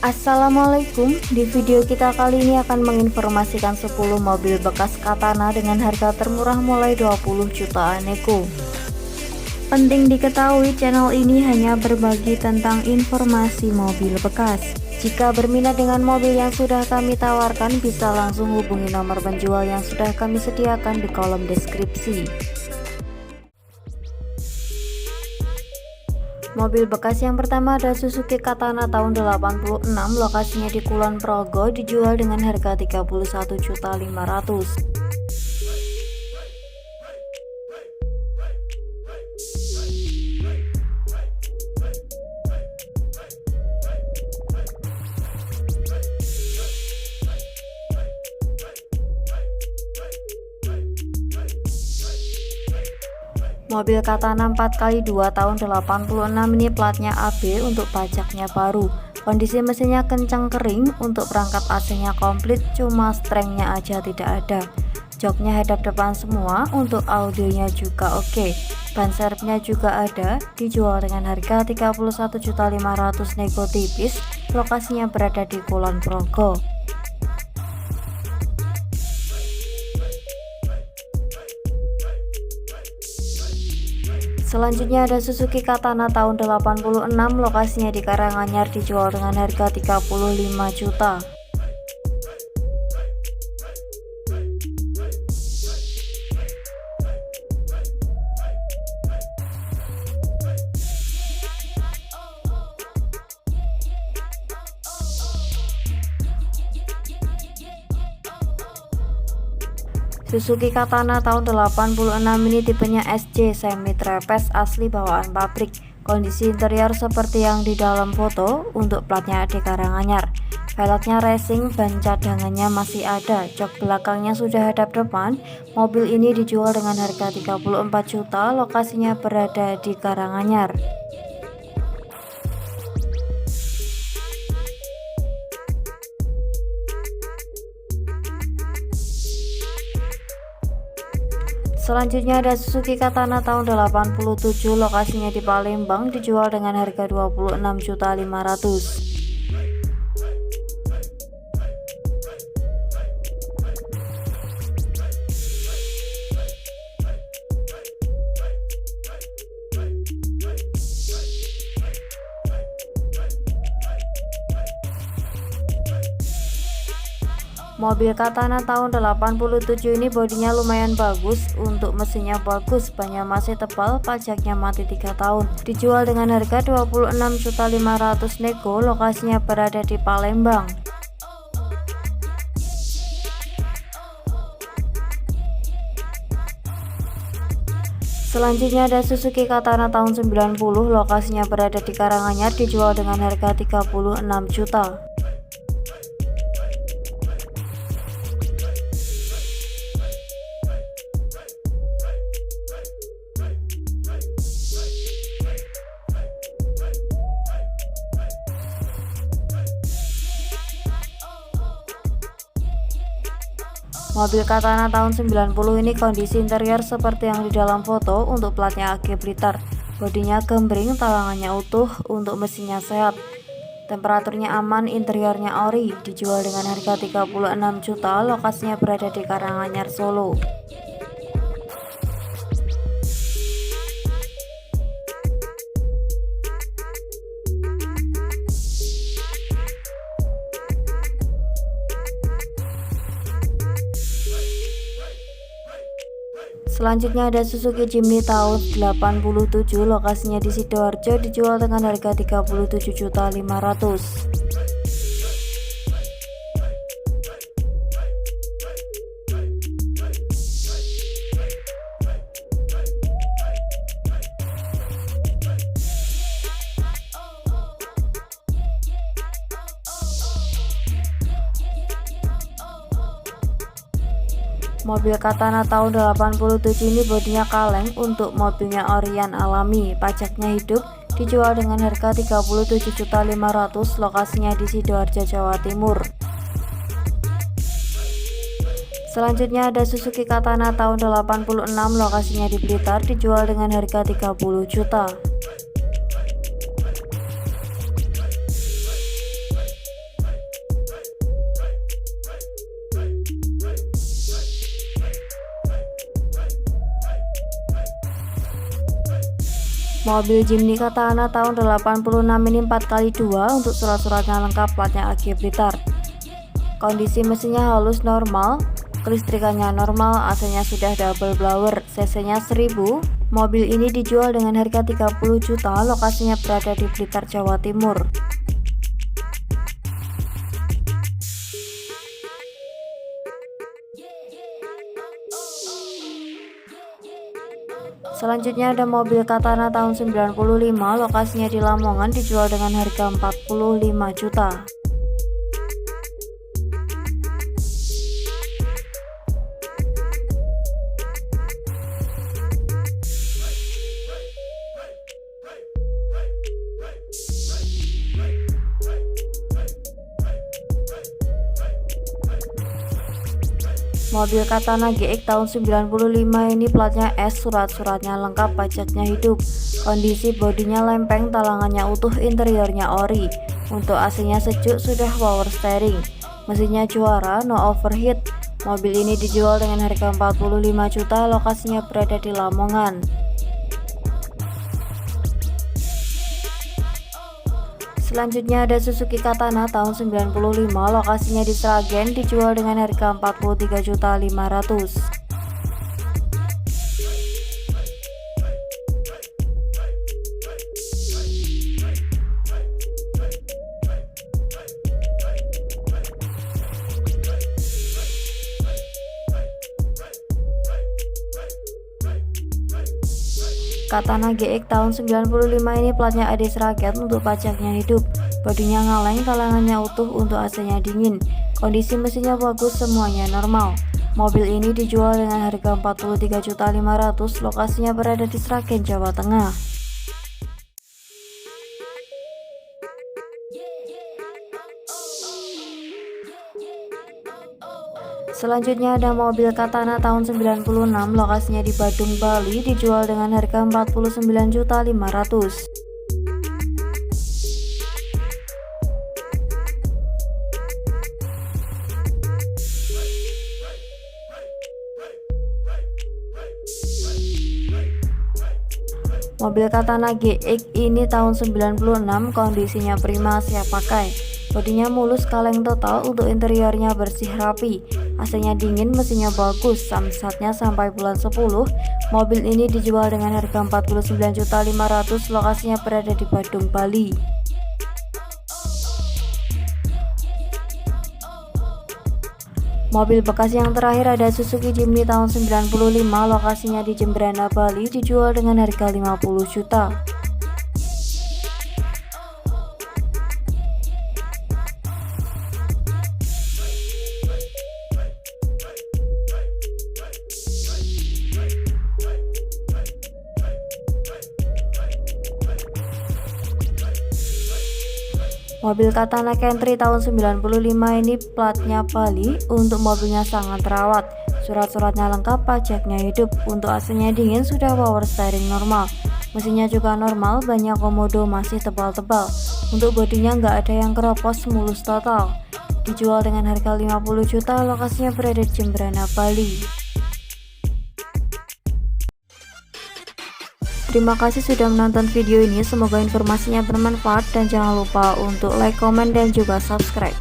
Assalamualaikum, di video kita kali ini akan menginformasikan 10 mobil bekas Katana dengan harga termurah mulai 20 jutaan nego. Penting diketahui, channel ini hanya berbagi tentang informasi mobil bekas. Jika berminat dengan mobil yang sudah kami tawarkan, bisa langsung hubungi nomor penjual yang sudah kami sediakan di kolom deskripsi. Mobil bekas yang pertama ada Suzuki Katana tahun 86, lokasinya di Kulon Progo, dijual dengan harga 31.500.000. Mobil Katana 4x2 tahun 86 ini platnya AB, untuk pajaknya baru. Kondisi mesinnya kencang kering, untuk perangkat AC-nya komplit, cuma strengnya aja tidak ada. Joknya hadap depan semua, untuk audionya juga oke. Ban serepnya juga ada, dijual dengan harga 31.500.000 nego tipis, lokasinya berada di Kulon Progo. Selanjutnya ada Suzuki Katana tahun 86, lokasinya di Karanganyar, dijual dengan harga 35 juta. Suzuki Katana tahun 86 ini tipenya SJ, semi trapeze, asli bawaan pabrik. Kondisi interior seperti yang di dalam foto, untuk platnya di Karanganyar. Velgnya racing, ban cadangannya masih ada, jok belakangnya sudah hadap depan. Mobil ini dijual dengan harga 34 juta, lokasinya berada di Karanganyar. Selanjutnya ada Suzuki Katana tahun 87, lokasinya di Palembang, dijual dengan harga 26.500.000. Mobil Katana tahun 87 ini bodinya lumayan bagus, untuk mesinnya bagus, bannya masih tebal, pajaknya mati 3 tahun. Dijual dengan harga 26.500.000 nego, lokasinya berada di Palembang. Selanjutnya ada Suzuki Katana tahun 90, lokasinya berada di Karanganyar, dijual dengan harga 36 juta. Mobil Katana tahun 90 ini kondisi interior seperti yang di dalam foto, untuk platnya AG Blitar. Bodinya gembring, talangannya utuh, untuk mesinnya sehat. Temperaturnya aman, interiornya ori, dijual dengan harga 36 juta, lokasinya berada di Karanganyar, Solo. Selanjutnya ada Suzuki Jimny tahun 87, lokasinya di Sidoarjo, dijual dengan harga 37.500.000. Mobil Katana tahun 87 ini bodinya kaleng, untuk mobilnya Orion alami, pajaknya hidup, dijual dengan harga 37.500.000, lokasinya di Sidoarjo, Jawa Timur. Selanjutnya ada Suzuki Katana tahun 86, lokasinya di Blitar, dijual dengan harga 30 juta. Mobil Jimny Katana tahun 86 ini 4x2 untuk surat-suratnya lengkap, platnya AG Blitar. Kondisi mesinnya halus normal, kelistrikannya normal, AC-nya sudah double blower, cc-nya 1000. Mobil ini dijual dengan harga 30 juta, lokasinya berada di Blitar, Jawa Timur. Selanjutnya ada mobil Katana tahun 95, lokasinya di Lamongan, dijual dengan harga 45 juta. Mobil Katana GX tahun 95 ini platnya S, surat-suratnya lengkap, pajaknya hidup. Kondisi bodinya lempeng, talangannya utuh, interiornya ori. Untuk AC-nya sejuk, sudah power steering. Mesinnya juara, no overheat. Mobil ini dijual dengan harga 45 juta, lokasinya berada di Lamongan. Selanjutnya ada Suzuki Katana tahun 95, lokasinya di Sragen, dijual dengan harga 43.500.000. Katana GX tahun 95 ini platnya AD Sragen, untuk pajaknya hidup. Bodinya ngaleng, talangannya utuh, untuk AC-nya dingin. Kondisi mesinnya bagus, semuanya normal. Mobil ini dijual dengan harga 43.500.000, lokasinya berada di Sragen, Jawa Tengah. Selanjutnya ada mobil Katana tahun 96, lokasinya di Badung, Bali, dijual dengan harga 49.500.000. Mobil Katana GX ini tahun 96, kondisinya prima, siap pakai. Bodinya mulus, kaleng total, untuk interiornya bersih rapi. AC-nya dingin, mesinnya bagus, samsatnya sampai bulan 10. Mobil ini dijual dengan harga 49.500.000, lokasinya berada di Badung, Bali. Mobil bekas yang terakhir ada Suzuki Jimny tahun 95, lokasinya di Jembrana, Bali, dijual dengan harga 50 juta. Mobil Katana Country tahun 95 ini platnya Bali, untuk mobilnya sangat terawat, surat-suratnya lengkap, pajaknya hidup. Untuk AC-nya dingin, sudah power steering normal. Mesinnya juga normal, banyak komodo, masih tebal-tebal. Untuk bodinya nggak ada yang keropos, mulus total. Dijual dengan harga 50 juta, lokasinya berada di Jembrana, Bali. Terima kasih sudah menonton video ini, semoga informasinya bermanfaat dan jangan lupa untuk like, komen, dan juga subscribe.